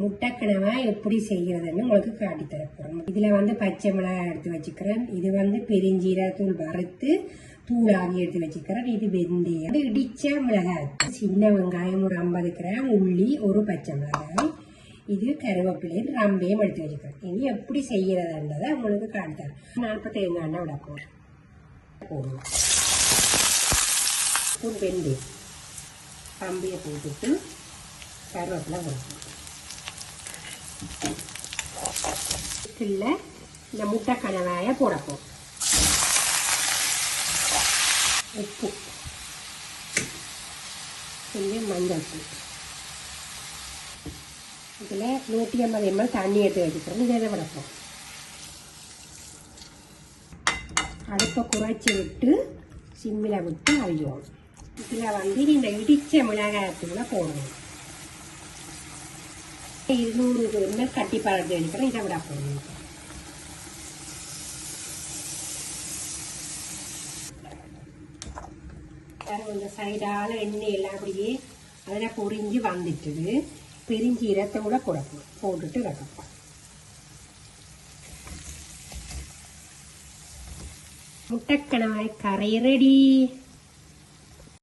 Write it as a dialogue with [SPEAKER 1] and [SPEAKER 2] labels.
[SPEAKER 1] முட்டைக்கனவை எப்படி செய்யறதுன்னு உங்களுக்கு காட்டி தரப்போறோம். இதுல வந்து பச்சை மிளகாய் எடுத்து வச்சுக்கிறேன். இது வந்து பெருஞ்சீரகத்தூள் வறுத்து தூளாகி எடுத்து வச்சுக்கிறேன். இது வெந்தயம், இடிச்ச மிளகாய், சின்ன வெங்காயம் ஒரு 50 கிராம், உள்ளி ஒரு பச்சை மிளகாய், இது கருவேப்பிலை, ரம்பையும் எடுத்து வச்சுக்கிறேன். இனி எப்படி செய்யறதுன்றதை உங்களுக்கு காட்டி தரேன். நான் இப்போ தேங்காய் எண்ணெய் விட போடுவோம். வெந்தயம் ரம்பையை போட்டுட்டு கருவேப்பிலை கொடுக்கணும். இந்த முட்டை கனவாய போடப்போம். உப்பு, கொஞ்சம் மஞ்சள் தூள், இதில் 150 ml தண்ணி எடுத்து வச்சுக்கிறோம். இதை விடப்போம். அடுப்பை குறைச்சி விட்டு சிம்மில் விட்டு அவியோம். இதில் வந்து இந்த இடிச்ச மிளகாயத்தூளை போடணும். 200 ml கட்டி பழத்து வச்சுக்கிறோம். இதை விட போடணும். இந்த சைடால எண்ணெய் எல்லாம் அப்படியே அதில் பொரிஞ்சு வந்துட்டுது. பெருஞ்சீரத்தை கூட போடணும். போட்டுட்டு வைக்கப்போம். முட்டைக்கனவாய் கரை ரெடி.